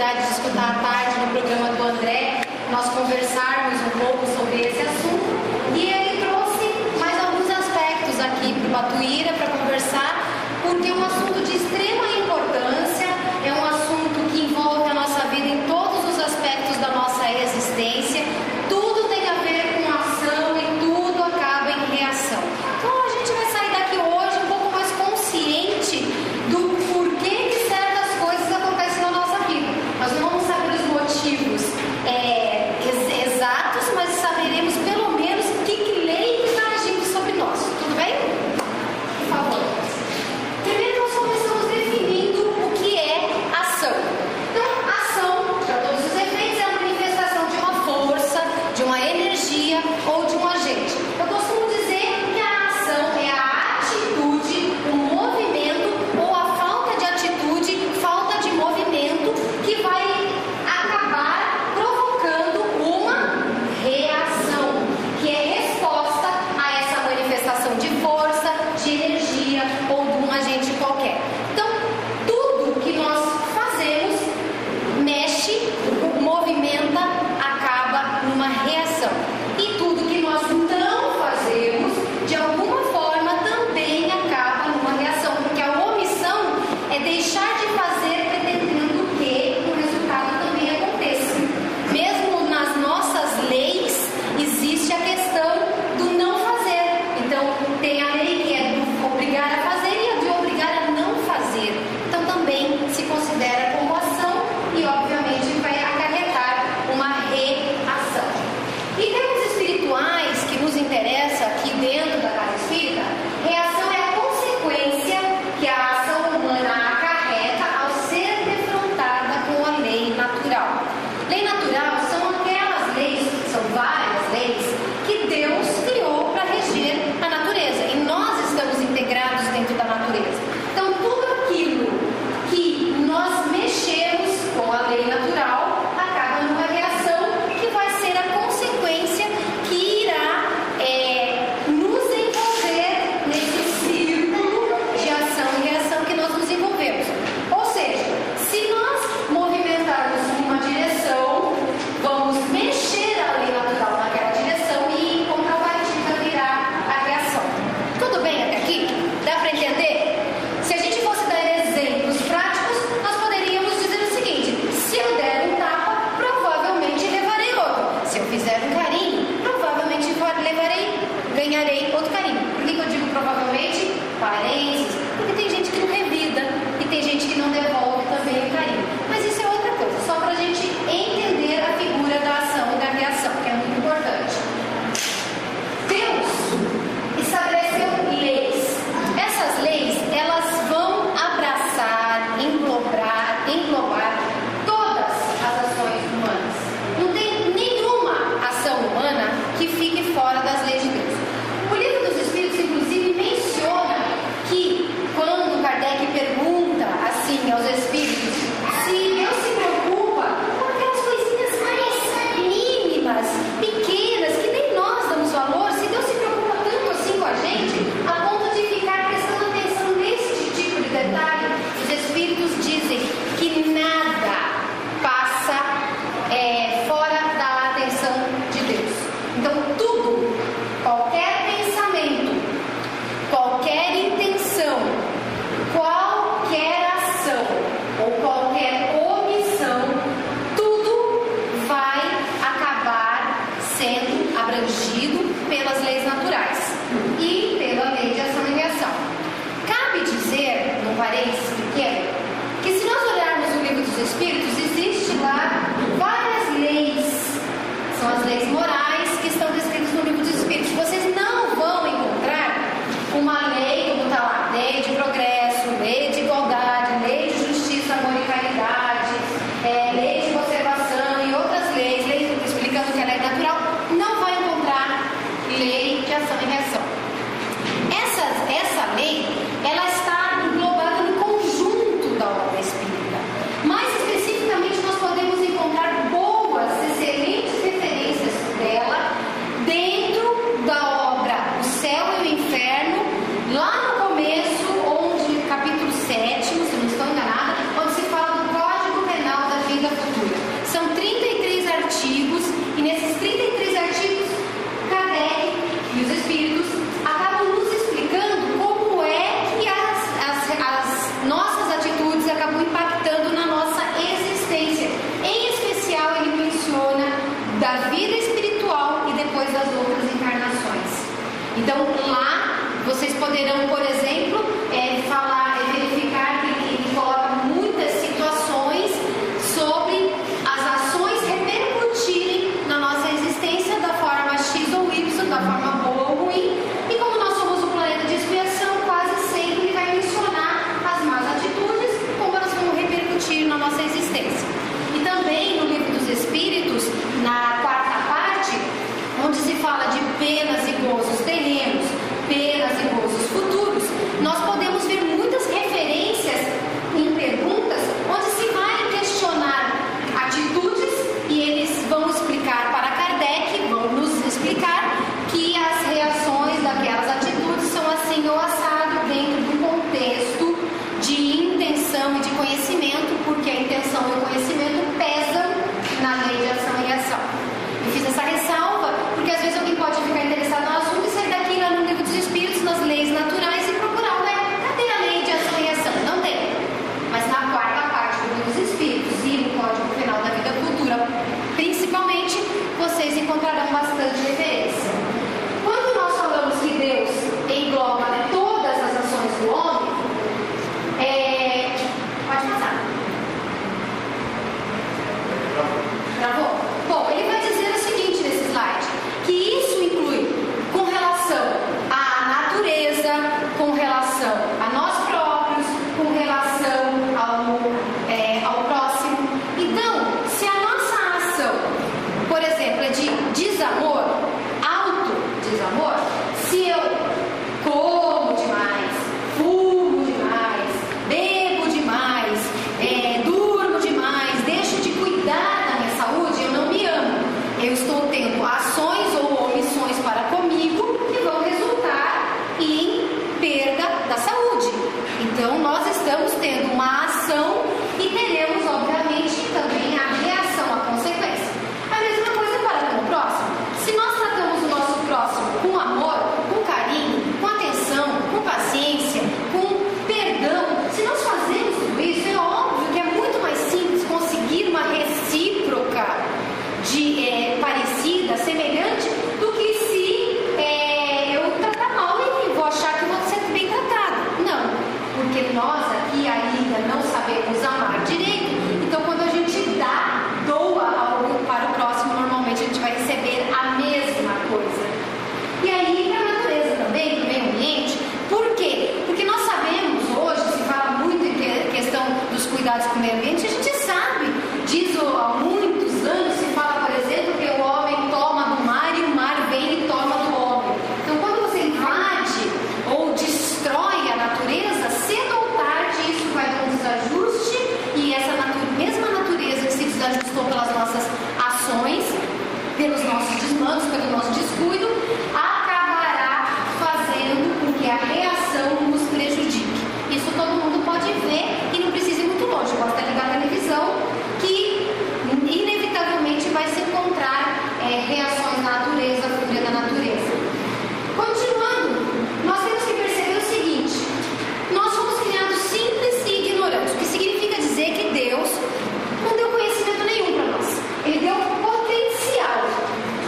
De escutar à tarde no programa do André, nós conversarmos um pouco sobre esse assunto, e ele trouxe mais alguns aspectos aqui para o Batuíra para conversar, porque é um assunto de extrema importância, é um assunto que envolve a nossa vida em todos os aspectos da nossa existência, tudo tem a ver com ação e tudo acaba em reação. Então a gente vai sair daqui hoje um pouco mais consciente do porquê que certas coisas acontecem na nossa vida. Nós não vamos saber os motivos exatos, mas saberemos pelo menos que lei está agindo sobre nós. Tudo bem? Por favor. Primeiro nós começamos definindo o que é ação. Então, ação, para todos os efeitos, é a manifestação de uma força, de uma energia ou de um agente. Eu costumo dizer que a ação é a atitude, o movimento ou a falta de atitude, falta de movimento que vai acabar provocando uma reação, que é resposta a essa manifestação de força, de energia ou de um agente qualquer. Então, tudo que nós fazemos mexe, movimenta, acaba numa reação. E tudo que nós não fazemos, de alguma forma, também acaba numa reação, porque a omissão é deixar de fazer pretendendo que o resultado também aconteça. Mesmo nas nossas leis, existe a questão do não fazer. Então, tem a lei que é do obrigar a fazer e a de obrigar a não fazer. Então, também se considera como ação e, obviamente, vai acarretar uma reação. Em termos espirituais, que nos interessa aqui dentro da casa espírita, reação é a consequência que a ação humana acarreta ao ser defrontada com a lei natural. Lei natural são aquelas leis, são várias leis, que Deus criou para reger a natureza. E nós estamos integrados dentro da natureza. Então, tudo aquilo que nós mexemos com a lei natural acaba numa reação que vai ser a consequência que irá nos envolver nesse círculo de ação e reação que nós nos envolvemos. Ou seja, se nós movimentarmos numa direção, vamos mexer a lei natural naquela direção e em contrapartida virá a reação. Tudo bem até aqui? Dá para entender? Se a gente fosse dar exemplos práticos, nós poderíamos dizer o seguinte: se eu der um tapa, provavelmente levarei outro. Se eu fizer um carinho, provavelmente ganharei outro carinho. Por que eu digo provavelmente? Parênteses, porque tem gente que não revida e tem gente que não devolve também o carinho. Mas isso é outra coisa, só para a gente entender a figura da ação e da reação, que é muito importante. Deus estabeleceu leis. Essas leis, elas vão abraçar, englobar todas as ações humanas. Não tem nenhuma ação humana que fique fora das leis de Deus. O Livro dos Espíritos, inclusive, menciona que quando Kardec pergunta assim aos espíritos se Deus se preocupa com aquelas coisinhas mais mínimas, pequenas, que nem nós damos valor, se Deus se preocupa tanto assim com a gente, a ponto de ficar prestando atenção nesse tipo de detalhe, os espíritos dizem que nada passa fora da atenção de Deus. Então tudo, qualquer pensamento, qualquer intenção, qualquer ação ou qualquer omissão, tudo vai acabar sendo abrangido pelas leis naturais e pela lei de ação e reação. Cabe dizer, num parênteses pequeno, que se nós olharmos o Livro dos Espíritos, existe lá várias leis, são as leis morais que estão descritas no Livro dos Espíritos. Vocês não vão encontrar uma lei como está lá, lei de progresso, lei de igualdade, lei de justiça, amor e caridade, lei de conservação e outras leis explicando que a lei natural. Não vai encontrar Então lá vocês poderão, por exemplo, verificar que ele coloca muitas situações sobre as ações repercutirem na nossa existência da forma X ou Y, da forma boa ou ruim. E como nós somos um planeta de expiação, quase sempre ele vai mencionar as más atitudes, como elas vão repercutir na nossa existência. E também no Livro dos Espíritos, na quarta parte, onde se fala de penas e gozos terrenos, penas e gozos futuros, nós podemos ver muitas referências em perguntas onde se vai questionar atitudes e eles vão explicar para Kardec, vão nos explicar que as reações daquelas atitudes são assim ou assado dentro de um contexto de intenção e de conhecimento, porque a intenção e o conhecimento pesam na lei de ação e reação. Eu fiz essa ressalva porque às vezes alguém pode ficar interessado no assunto e sair daqui lá no Livro dos Espíritos, nas leis naturais, e procurar, cadê a lei de ação e reação? Não tem. Mas na quarta parte do Livro dos Espíritos e no Código Penal da Vida Futura, principalmente, vocês encontrarão bastante referência. Quando nós falamos que Deus engloba todas as ações do homem, pode passar. Travou? Bom, ele vai dizer o seguinte nesse slide, que isso inclui com relação à natureza, com relação a nós próprios, com relação ao próximo. Então, se a nossa ação, por exemplo, é de desamor, auto-desamor, se eu como demais, fumo demais, bebo demais, durmo demais, deixo de cuidar da minha saúde, eu não me amo. Eu estou tendo ações ou omissões para comigo que vão resultar em perda da saúde. Então nós estamos tendo uma ação e teremos, obviamente, também a reação, a consequência. A mesma coisa para com o próximo. Se nós tratamos o nosso próximo com amor, com carinho, com atenção, com paciência, com perdão, se nós fazemos tudo isso, é óbvio que é muito mais simples conseguir uma recíproca parecida, semelhante, do que se eu tratar mal e vou achar que vou ser bem tratado. Não, porque nós aqui ainda não sabemos amar direito. Então quando a gente doa algo para o próximo, normalmente a gente vai receber a mesma coisa. E aí para a natureza também, para o meio ambiente. Por quê? Porque nós sabemos, hoje se fala muito em questão dos cuidados com o meio ambiente, a gente sabe disso há muitos anos. Se fala, por exemplo, que o homem toma do mar e o mar vem e toma do homem. Então quando você invade ou destrói a natureza, cedo ou tarde isso vai dar um desajuste, e essa mesma natureza que se desajustou pelas nossas ações, pelos nossos desmandos, pelo nosso descuido, acabará fazendo com que a reação nos prejudique. Isso todo mundo pode ver e não precisa ir muito longe. Basta ligar a televisão que inevitavelmente vai se encontrar reações na natureza, fúria da natureza. Continuando, nós temos que perceber o seguinte: nós somos criados simples e ignorantes, o que significa dizer que Deus não deu conhecimento nenhum para nós. Ele deu potencial,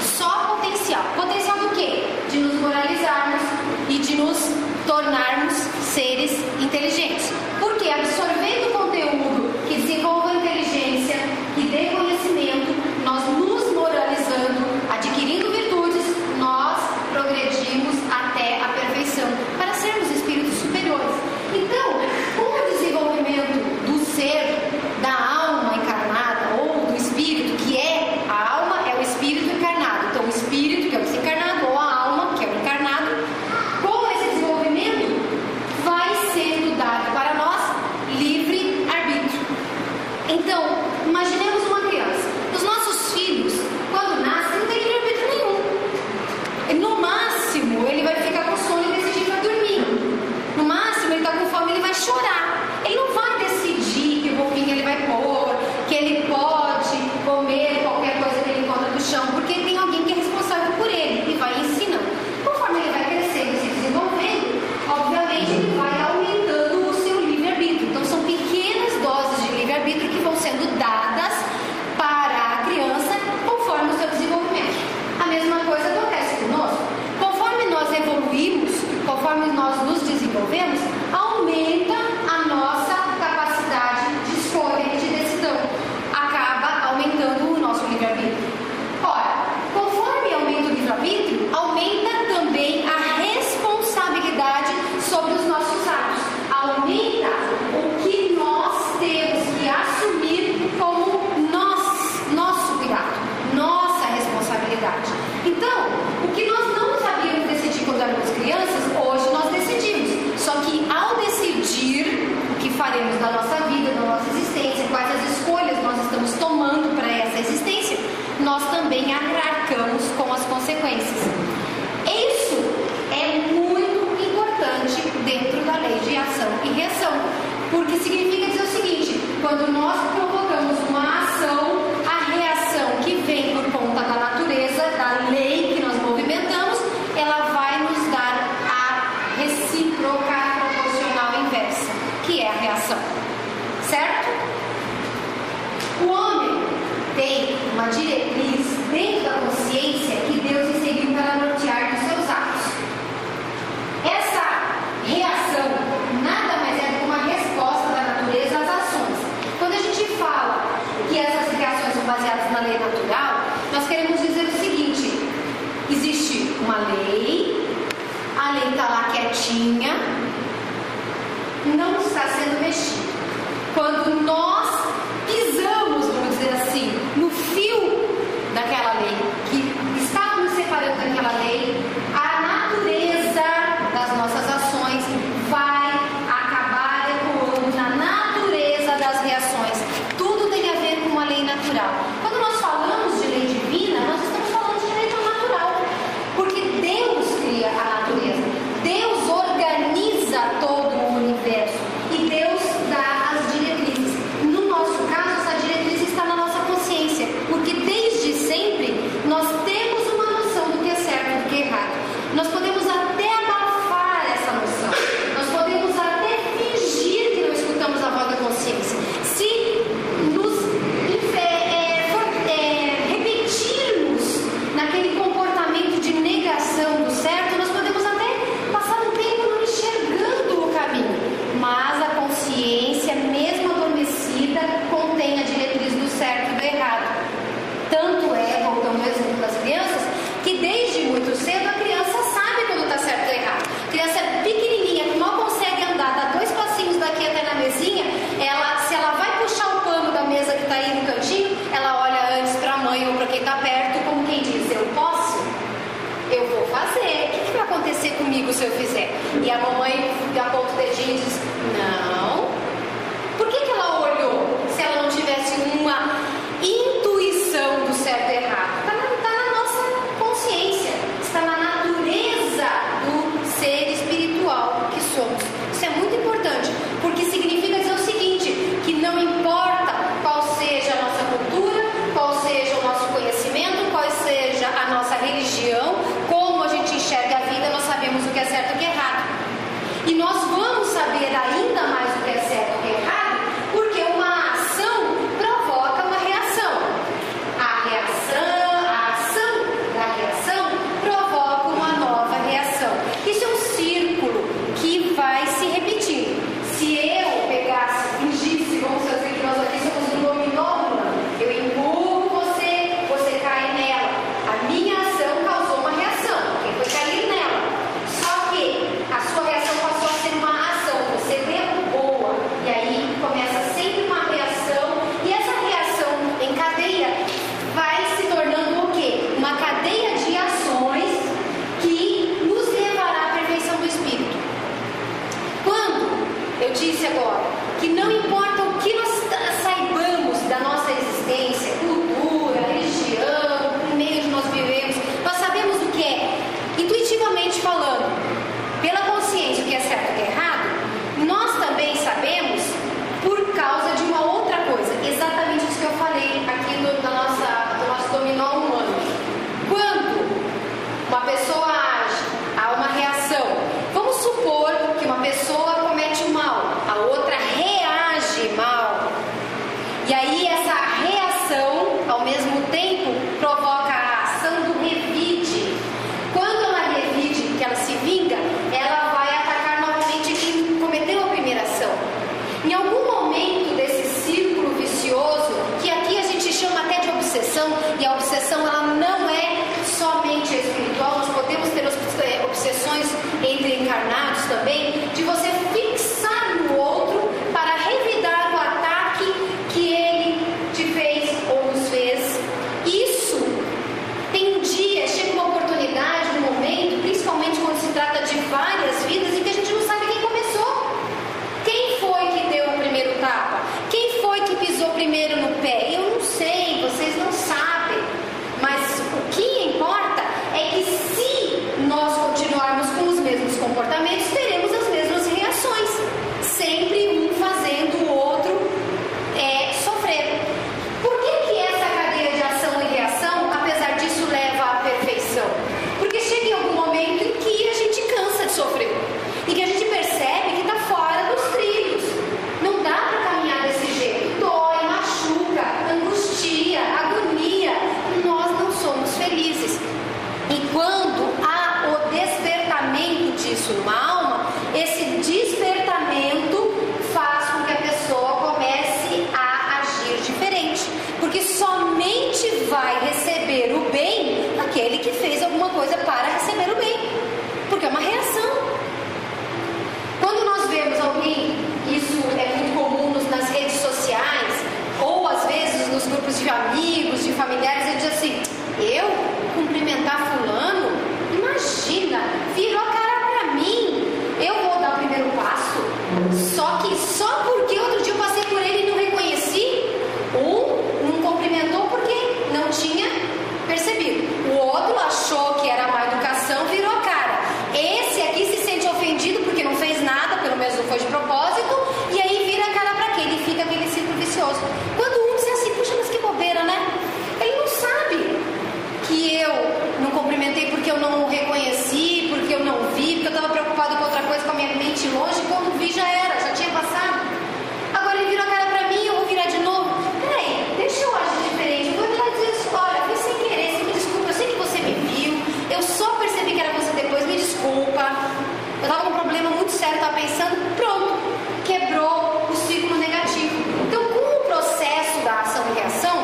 só potencial. Potencial do quê? De nos moralizarmos e de nos tornarmos seres inteligentes. Porque absorvendo conteúdo que desenvolva inteligência, que dê conhecimento, nós nos moralizando, adquirindo virtudes, nós progredimos até a perfeição, para sermos espíritos superiores. Então, com o desenvolvimento do ser, da alma encarnada, ou do espírito, que é a alma, é o espírito encarnado. Então, o espírito, que é o desencarnado, ou a alma, que é o encarnado, com esse desenvolvimento, vai sendo dado para nós livre arbítrio. Então, imaginemos uma criança. Os nossos filhos, quando nascem, não tem livre arbítrio nenhum. No máximo, ele vai ficar com sono e decidir para dormir. No máximo, ele está com fome e ele vai chorar. Ele não vai decidir que roupinha ele vai pôr, que ele pode comer qualquer coisa que ele encontra no chão, porque tem alguém que é responsável por ele. conforme nós nos desenvolvemos, aumenta a nossa capacidade de escolha e de decisão. Acaba aumentando o nosso livre-arbítrio. Ora, conforme aumenta o livre-arbítrio, aumenta também a responsabilidade sobre os nossos atos. Aumenta o que nós temos que assumir como nosso cuidado, nossa responsabilidade. Então, o que nós não sabíamos decidir quando éramos crianças, hoje nós decidimos. Só que ao decidir o que faremos da nossa vida, da nossa existência, quais as escolhas nós estamos tomando para essa existência, nós também arcamos com as consequências. Isso é muito importante dentro da lei de ação e reação, porque significa dizer o seguinte: quando nós provocamos uma ação, a reação que vem por conta da natureza, da lei que nós movimentamos, ela vai nos dar a recíproca proporcional inversa, que é a reação, certo? O homem tem uma diretriz dentro da consciência que Deus inseriu para nortear os seus atos. Essa reação nada mais é do que uma resposta da natureza às ações. Quando a gente fala que essas reações são baseadas na lei natural, nós queremos dizer o seguinte: existe uma lei, a lei está lá quietinha, não está sendo mexida. Quando nós pisamos, vamos dizer assim, no fio daquela lei, que está nos separando daquela lei, a natureza das nossas ações vai acabar ecoando na natureza das reações. Tudo tem a ver com uma lei natural. Quando nós falamos de lei divina, nós estamos falando de lei natural, porque Deus cria a natureza, Deus organiza todo o universo e Deus dá as diretrizes. No nosso caso, essa diretriz está na nossa consciência, porque desde sempre nós temos uma noção do que é certo e do que é errado. Nós podemos até abafar essa noção, nós podemos até fingir que não escutamos a voz da consciência. Se nos repetirmos naquele comportamento de negação do certo, nós podemos até passar um tempo não enxergando o caminho, mas a consciência, mesmo adormecida, contém a diretriz do certo e do errado. Tanto é, voltando ao exemplo das crianças, que desde muito cedo a criança sabe quando está certo ou errado. A criança é pequenininha, que mal consegue andar, dá 2 passinhos daqui até na mesinha, se ela vai puxar o pano da mesa que está aí no cantinho, ela olha antes para a mãe ou para quem está perto, como quem diz: eu posso? Eu vou fazer. O que vai acontecer comigo se eu fizer? E a mamãe aponta o dedinho e diz: não. Por que ela olhou se ela não tivesse uma intuição do certo e errado? Está na nossa consciência, está na natureza do ser espiritual que somos. Isso é muito importante, porque significa dizer o seguinte: que não importa qual seja a nossa cultura, qual seja o nosso conhecimento, qual seja a nossa religião, como a gente enxerga a vida, nós sabemos o que é certo e o que é errado. E nós vamos saber ainda mais o que é certo e o que é errado, porque uma ação provoca uma reação. A reação isso numa alma, esse despertamento faz com que a pessoa comece a agir diferente, porque somente vai receber o bem aquele que fez alguma coisa para receber o bem, porque é uma reação. Quando nós vemos alguém, isso é muito comum nas redes sociais, ou às vezes nos grupos de amigos, de familiares, ele diz assim: eu cumprimentar fulano, imagina, virou a cara pra mim, eu vou dar o primeiro passo. Só porque outro dia eu passei por ele e não reconheci, não cumprimentou porque não tinha percebido, o outro achou que era má educação, virou a cara. Esse aqui se sente ofendido porque não fez nada, pelo menos não foi de propósito, e aí vira a cara pra quê? Ele fica aquele ciclo vicioso. Quando um diz assim: puxa, mas que bobeira, né? Ele não sabe que eu não cumprimentei porque eu não reconheci, porque eu não vi, porque eu estava preocupado com outra coisa, com a minha mente longe, e quando vi já era, já tinha passado. Agora ele virou a cara pra mim, eu vou virar de novo. Peraí, deixa eu agir diferente, eu vou virar e dizer assim: olha, foi sem querer, você me desculpa, eu sei que você me viu, eu só percebi que era você depois, me desculpa. Eu estava com um problema muito sério, estava pensando, pronto, quebrou o ciclo negativo. Então, com o processo da ação e reação,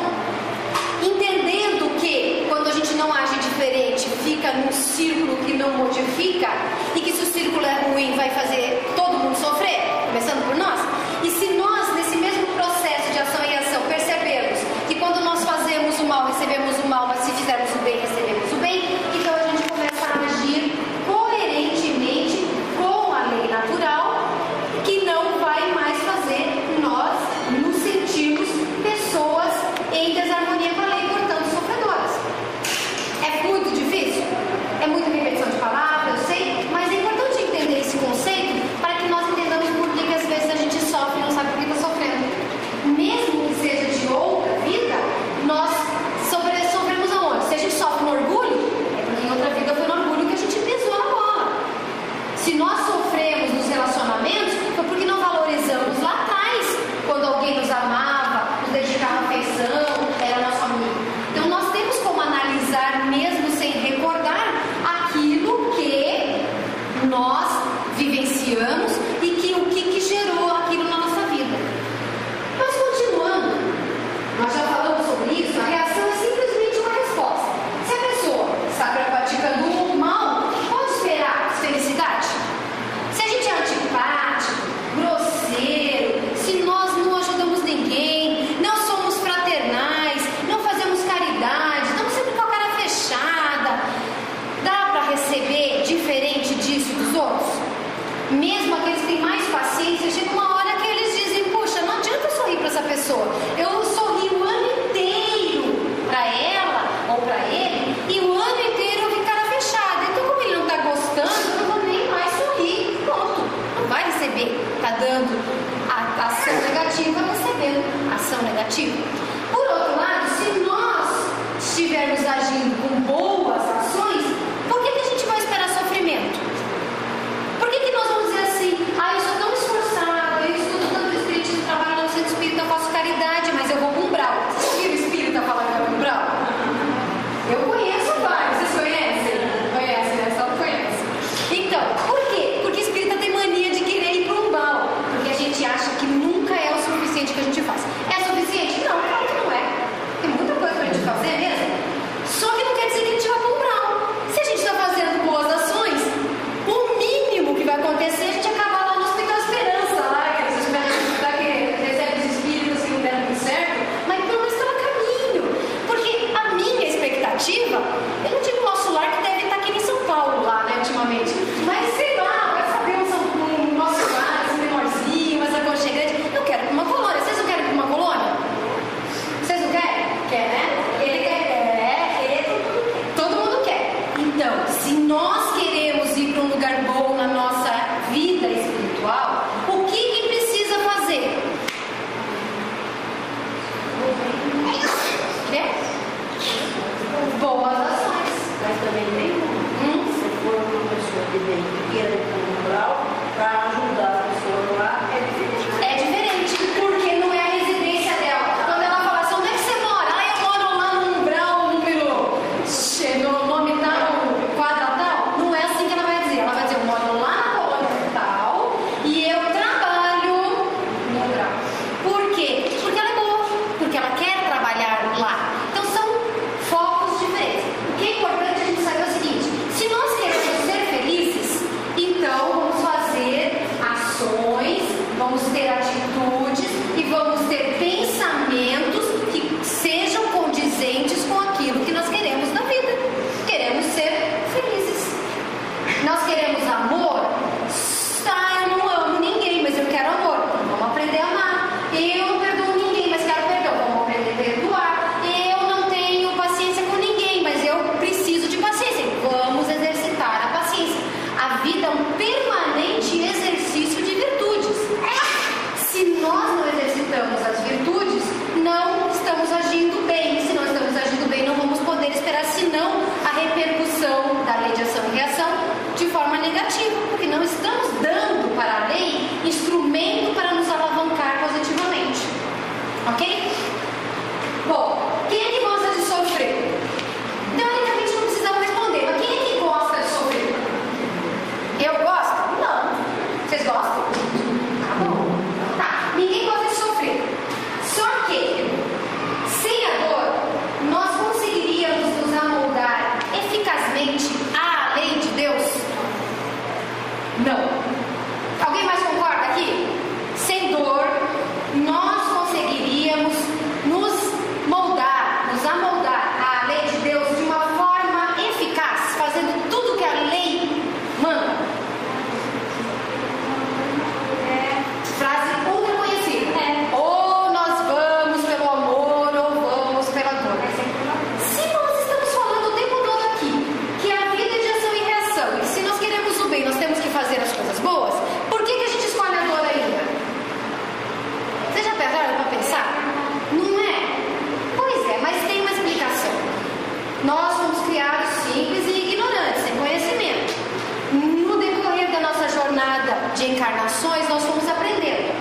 entendendo que quando a gente não age diferente, fica num círculo que não modifica, e que se o círculo é ruim, vai fazer todo mundo sofrer, começando por nós. E se nós, nesse mesmo processo de ação e reação, percebermos que quando nós fazemos o mal, recebemos o mal, mas se fizermos o bem, recebemos o bem, então a gente começa a agir coerentemente com a lei natural, que não vai mais fazer nós nos sentirmos pessoas em desarmonia com a lei, portanto sofredoras. É muito difícil, é muita repetição de palavras, eu sei, mas é importante entender esse conceito para que nós entendamos por que às vezes a gente sofre e não sabe por que está sofrendo. Mesmo que seja de outra vida, nós sofremos aonde? Se a gente sofre no orgulho, é porque em outra vida foi no orgulho que a gente pisou na bola. Se nós sofremos nos relacionamentos, foi porque não valorizamos lá atrás, quando alguém nos amava, nos dedicava afeição, era nosso amigo. Então nós temos como analisar, mesmo sem recordar, aquilo que nós vivenciamos e que o que gerou aquilo na nossa vida. Mas continuando, nós já falamos sobre isso, a reação é simplesmente uma resposta. Se a pessoa está praticando o mal, pode esperar felicidade? Se a gente é antipático, grosseiro, se nós não ajudamos ninguém, não somos fraternais, não fazemos caridade, estamos sempre com a cara fechada, dá para receber diferente disso dos outros? Mesmo aqueles que têm mais paciência, chega uma hora que eles dizem: puxa, não adianta eu sorrir para essa pessoa, eu sorri o ano inteiro para ela ou para ele, e o ano inteiro eu fico cara fechada. Então, como ele não está gostando, eu não vou nem mais sorrir, pronto, não vai receber, está dando a ação negativa, recebendo a ação negativa. Por outro lado, se nós estivermos agindo com boas ações, por que a gente vai esperar sofrimento? Por que nós vamos dizer assim: eu sou tão esforçado, eu estudo tanto espiritismo, trabalho no centro espírita, eu faço caridade, mas eu vou com umbral. Vocês viram espírita falar que é umbral? Eu conheço vários, vocês conhecem? Conhecem, né? Só conhecem. Então, por quê? Porque espírita tem mania de querer ir para o umbral, porque a gente acha que nunca é o suficiente que a gente faz. É suficiente? Não, claro que não é. Tem muita coisa para a gente fazer mesmo. Só que não quer dizer que a gente vai para o umbral. Se a gente está fazendo boas ações, o mínimo que vai acontecer é a gente acabar lá no Hospital Esperança, lá, aqueles hospitais que recebem os espíritos que não deram muito certo, mas pelo menos está no caminho. Porque a minha expectativa, eu não digo o nosso lar, que deve estar aqui em São Paulo, lá, né, ultimamente, mas sei lá, vai saber um nosso lar, esse menorzinho, mais aconchegante. Eu quero ir para uma colônia. Vocês não querem ir para uma colônia? Vocês não querem? Quer, né? Ele quer, todo mundo quer. Então, se nós queremos ir para um lugar bom na nossa vida espiritual, o que precisa fazer? Quer? Boas ações. Mas também tem se for uma pessoa que vem e queira ir para um rural, para ajudar a pessoa lá, é diferente. É diferente, porque não é a residência dela. Quando ela fala assim: onde é que você mora? Eu moro lá no umbral, número, no nome tal, quadra tal. Não é assim que ela vai dizer. Ela vai dizer: eu moro lá de forma negativa, porque não estamos dando para a lei instrumento para nos alavancar positivamente. Ok? Bom, quem é que gosta de sofrer? Teoricamente não precisamos responder, mas quem é que gosta de sofrer? Eu gosto? Não. Vocês gostam? Tá bom. Tá. Ninguém gosta de sofrer. Só que, sem a dor, nós conseguiríamos nos amoldar eficazmente à lei de Deus? Não. Alguém mais concorda aqui? Sem dor, nós conseguiríamos nos moldar, nos amoldar à lei de Deus de uma forma eficaz, fazendo tudo que a lei manda. Frase ultra conhecida. Ou nós vamos pelo amor, ou vamos pela dor. Se nós estamos falando o tempo todo aqui que a vida é de ação e reação, e se nós queremos o bem, nós temos que fazer as coisas boas, por que a gente escolhe a dor ainda? Vocês já pararam para pensar? Não é? Pois é, mas tem uma explicação. Nós fomos criados simples e ignorantes, sem conhecimento. No decorrer da nossa jornada de encarnações, nós fomos aprendendo.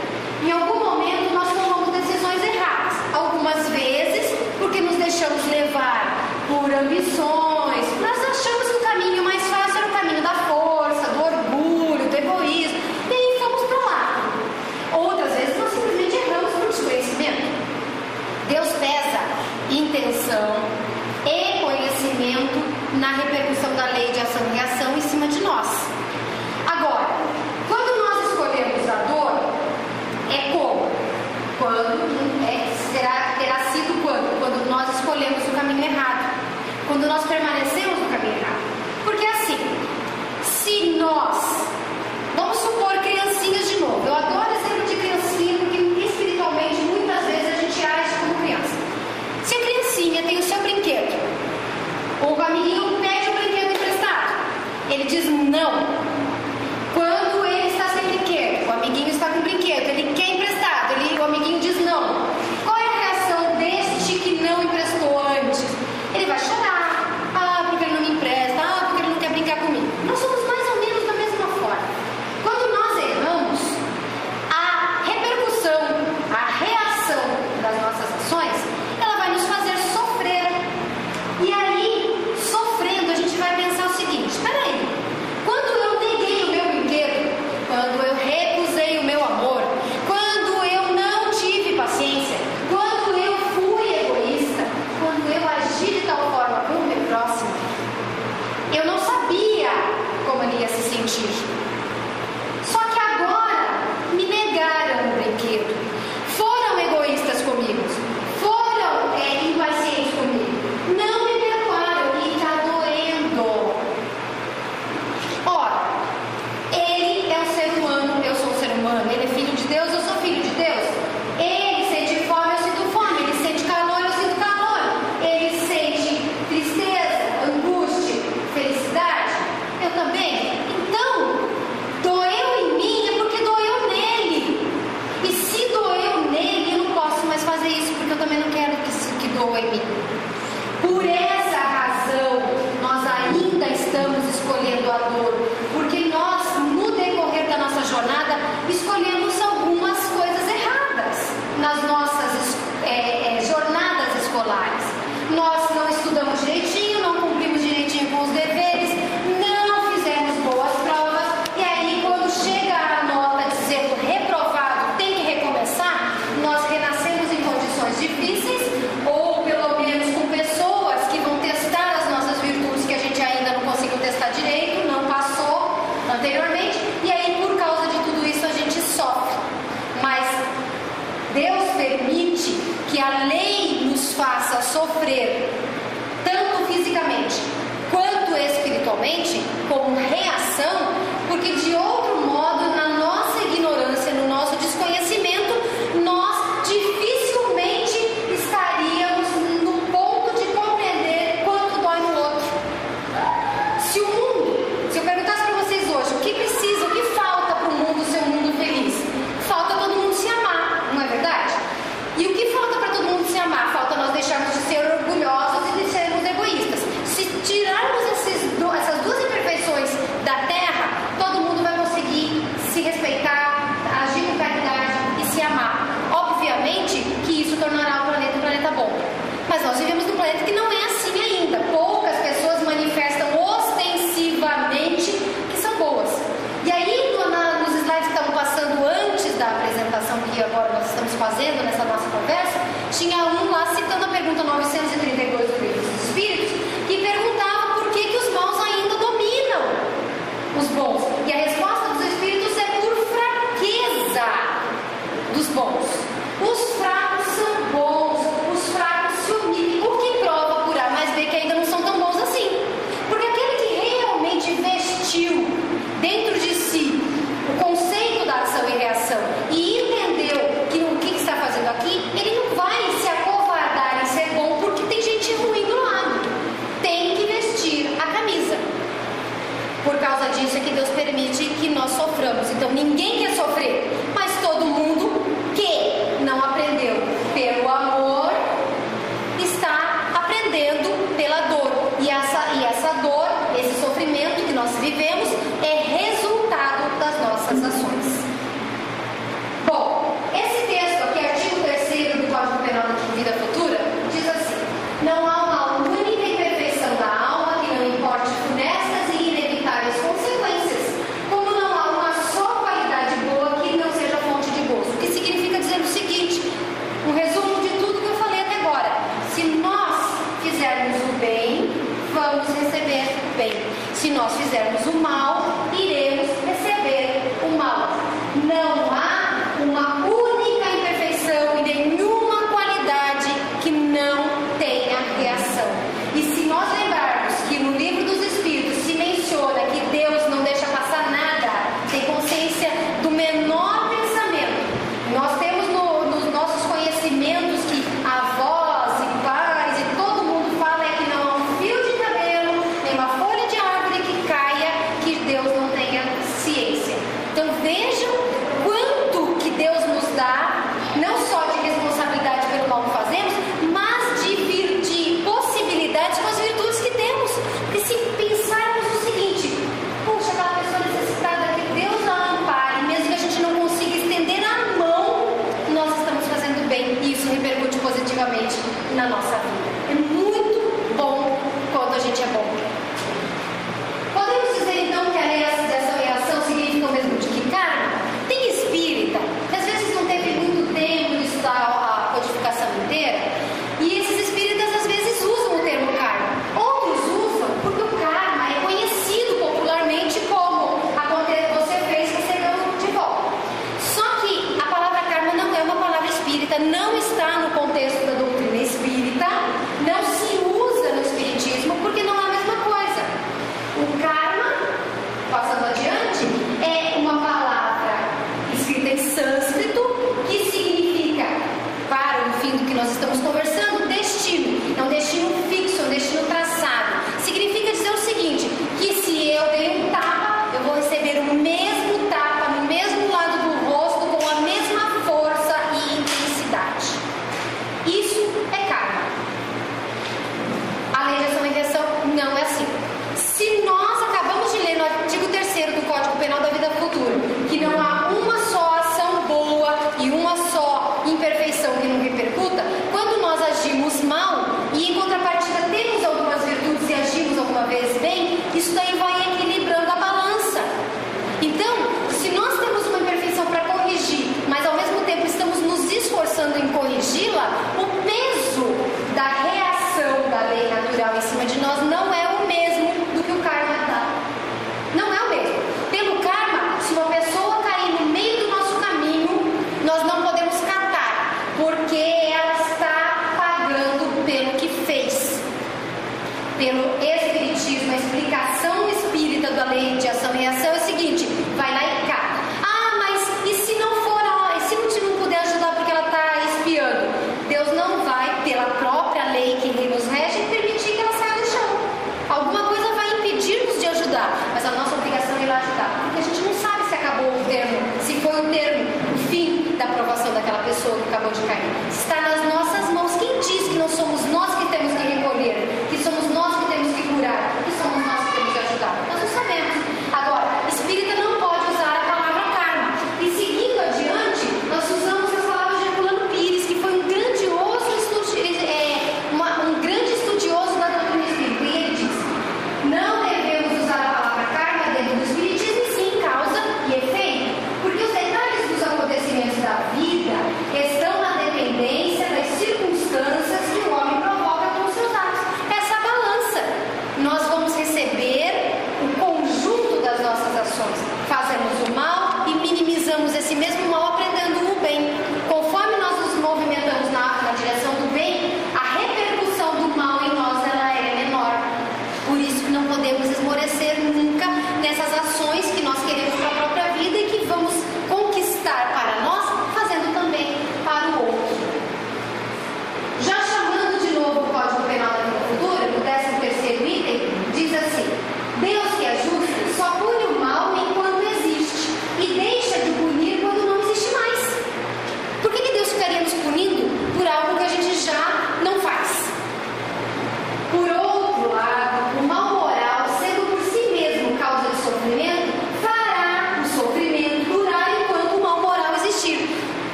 Em algum momento, nós tomamos decisões erradas. Algumas vezes, porque nos deixamos levar por ambições. Nós achamos que o caminho mais fácil era o caminho da força, do orgulho, do egoísmo. E aí fomos para lá. Outras vezes, nós simplesmente erramos por desconhecimento. Deus pesa intenção e conhecimento na repercussão da lei de ação e reação em cima de nós. Agora, quando nós escolhemos a dor, é como? Terá sido quando? Quando nós escolhemos o caminho errado. Quando nós permanecemos no caminho errado. Porque assim, se nós, vamos supor criancinhas de novo. Eu adoro exemplo de criancinha, porque espiritualmente muitas vezes a gente age como criança. Se a criancinha tem o seu brinquedo, ou o amiguinho pede o brinquedo emprestado, ele diz não. Quando ele está sem brinquedo, o amiguinho está com brinquedo, ele quer emprestado, o amiguinho diz não. Qual é a reação deste que não emprestou antes? Ele vai chorar. Ah, porque ele não me empresta. Ah, porque ele não quer brincar comigo. Nós somos mais ou menos da mesma forma. Quando nós erramos, a repercussão, a reação das nossas ações, ela vai nos fazer sofrer. E aí, sofrendo, a gente vai pensar o seguinte: espera aí, quando eu neguei o meu brinquedo, quando eu recusei o meu amor, quando eu não tive paciência, quando eu fui egoísta, quando eu agi de tal forma com o meu próximo, eu não sabia como ele ia se sentir. Só que agora me negaram o brinquedo, foram egoístas comigo, foram impacientes comigo, não me perdoaram e está doendo. Ora, ele é um ser humano, eu sou um ser humano, ele é filho de Deus, eu sou filho de Deus. Ele sente fome, eu sinto fome, ele sente calor, eu sinto calor, ele sente tristeza, angústia, felicidade, eu também. Então, Por causa disso é que Deus permite que nós soframos. Então ninguém quer sofrer, mas todo mundo que não aprendeu pelo amor está aprendendo pela dor. E essa dor, esse sofrimento que nós vivemos é resultado das nossas ações. Bom, esse texto aqui, artigo 3º do Código Penal da Vida Futura, diz assim: não há uma única imperfeição da alma que não importe funestas e inevitáveis consequências, como não há uma só qualidade boa que não seja fonte de gozo. O que significa dizer o seguinte, um resumo de tudo que eu falei até agora: se nós fizermos o bem, vamos receber o bem. Se nós fizermos o mal, iremos receber o mal. Não há uma única imperfeição e nenhuma qualidade que não tenha reação. E se nós lembrarmos que no livro dos Espíritos se menciona que Deus não deixa passar nada, tem consciência do menor pensamento. Nós temos nos nossos conhecimentos que avós e pais e todo mundo fala é que não há um fio de cabelo, nem uma folha de árvore que caia, que Deus não tenha ciência. Então vejam quanto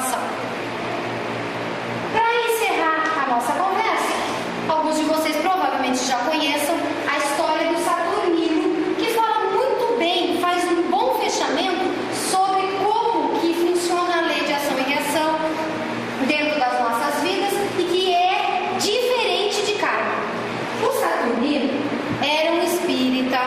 transformação. Para encerrar a nossa conversa, alguns de vocês provavelmente já conheçam a história do Saturnino, que fala muito bem, faz um bom fechamento sobre como que funciona a lei de ação e reação dentro das nossas vidas e que é diferente de karma. O Saturnino era um espírita,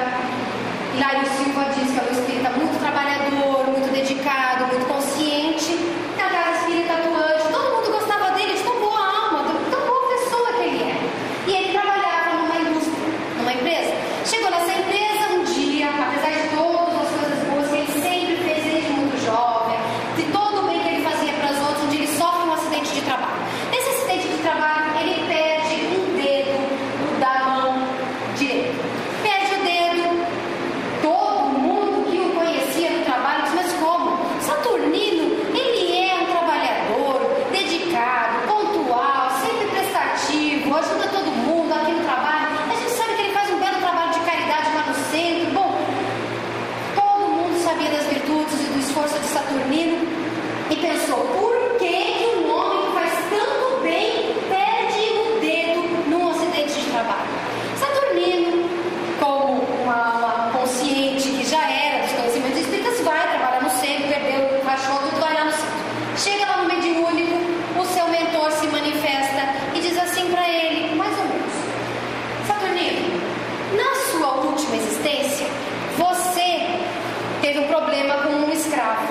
Hilário Silva diz que é um espírita muito trabalhador, muito dedicado, muito consciente, na casa espírita atuante, todo mundo gostava dele, de tão boa alma, de tão boa pessoa que ele era. E ele trabalhava numa indústria, numa empresa. Chegou nessa empresa um dia, apesar de todas as coisas boas que ele sempre fez desde muito jovem, de todo o bem que ele fazia para os outros, um dia ele sofre um acidente de trabalho. Nesse acidente de trabalho, ele perde um dedo da mão direita. Perde o dedo. Todo mundo que o conhecia no trabalho disse, mas como? Saturnino, ele é um trabalhador, dedicado, pontual, sempre prestativo, ajuda todo mundo aqui no trabalho. A gente sabe que ele faz um belo trabalho de caridade lá no centro. Bom, todo mundo sabia das virtudes e do esforço de Saturnino e pensou, por que um homem que faz tanto bem perde o dedo num acidente de trabalho? Saturnino, como uma consciente que já era dos conhecimentos espíritas, vai trabalhar no centro, perdeu o cachorro, tudo vai lá no centro. Chega lá no mediúnico, o seu mentor se manifesta e diz assim para ele, mais ou menos, Saturnino, na sua última existência, você teve um problema com um escravo.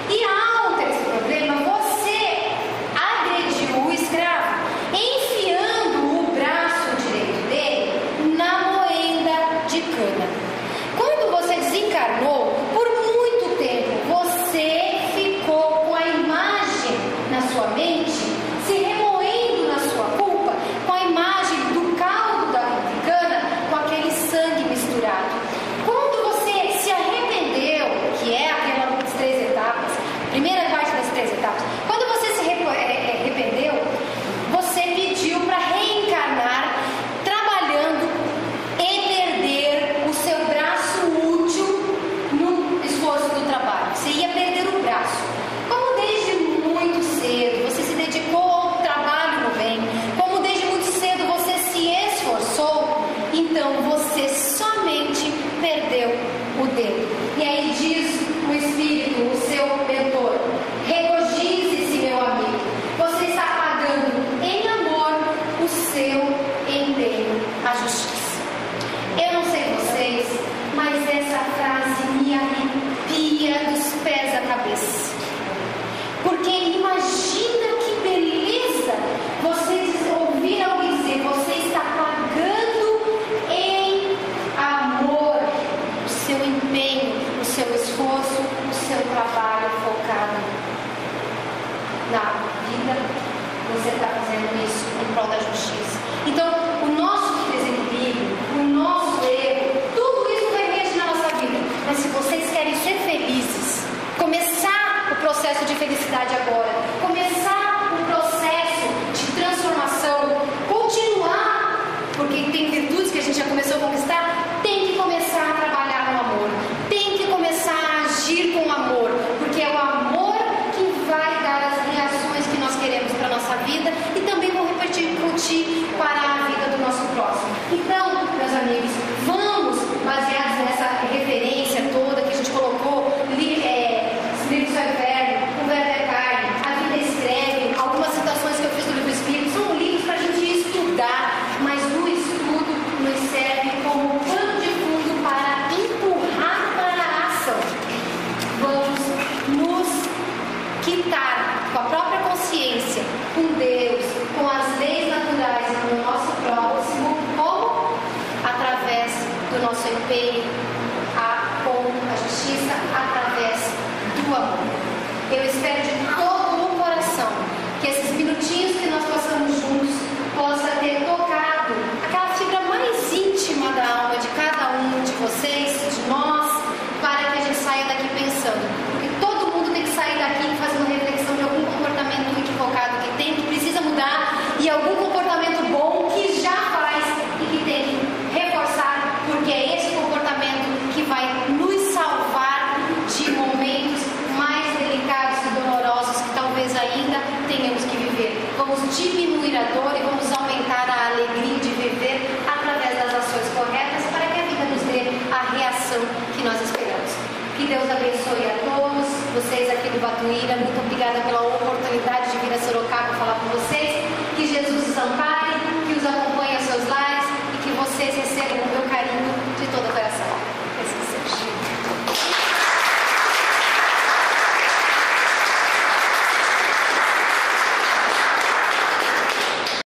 E ao ter esse problema, você agrediu o escravo, enfiando o braço direito dele na moenda de cana. Quando você desencarnou, por muito tempo, você ficou com a imagem na sua mente, se remoendo na sua culpa, com a imagem do caldo da cana, com aquele sangue misturado. Quando você se arrependeu, que é aquelas 3 etapas, primeira parte das 3 etapas, quando você se arrependeu, você pediu para reencarnar trabalhando e perder o seu braço útil no esforço do trabalho. Você ia perder o braço. Como desde muito cedo você se dedicou ao trabalho no bem, como desde muito cedo você se esforçou, então você somente perdeu o dedo. E aí diz o Espírito, o seu mentor, regozije-se, meu amigo, você está pagando em amor o seu empenho à justiça. Eu não sei vocês, mas essa frase me arrepia dos pés à cabeça. Porque imagina que beleza você ouvir alguém dizer, você está pagando em amor o seu empenho, o seu esforço, o seu trabalho focado na vida. Você está fazendo isso em prol da justiça. Então, o nosso desequilíbrio, o nosso erro, tudo isso vai reagir na nossa vida. Mas se vocês querem ser felizes, começar o processo de felicidade agora, começar o processo de transformação, continuar, porque tem virtudes que a gente já começou a conquistar, tem que começar a trabalhar no amor, tem que começar a agir com amor, porque é o amor que vai dar as reações que nós queremos para a nossa vida e também vão repercutir para a vida do nosso próximo. Então, meus amigos, vamos, baseados nessa referência toda que a gente colocou, livros é verbo, o verbo é carne, a vida escreve, algumas citações que eu fiz do livro Espírito, são livros para a gente estudar, mas o estudo nos serve como pano de fundo para empurrar para a ação. Vamos nos quitar com a própria consciência, com Deus, com as leis naturais e com o nosso próximo, como? Através do nosso empenho com a justiça, através do amor. Eu espero de todo o coração que esses minutinhos que nós passamos juntos possa ter tocado aquela fibra mais íntima da alma de cada um de vocês, de nós, para que a gente saia daqui pensando. Porque todo mundo tem que sair daqui fazendo reflexão de algum comportamento equivocado que tem, que precisa mudar, e algum comportamento bom que já faz e que tem que reforçar, porque é esse comportamento que vai nos salvar de momentos mais delicados e dolorosos que talvez aí tenhamos que viver. Vamos diminuir a dor e vamos aumentar a alegria de viver através das ações corretas para que a vida nos dê a reação que nós esperamos. Que Deus abençoe a todos vocês aqui do Batuíra. Muito obrigada pela oportunidade de vir a Sorocaba falar com vocês. Que Jesus os ampare, que os acompanhe aos seus lares e que vocês recebam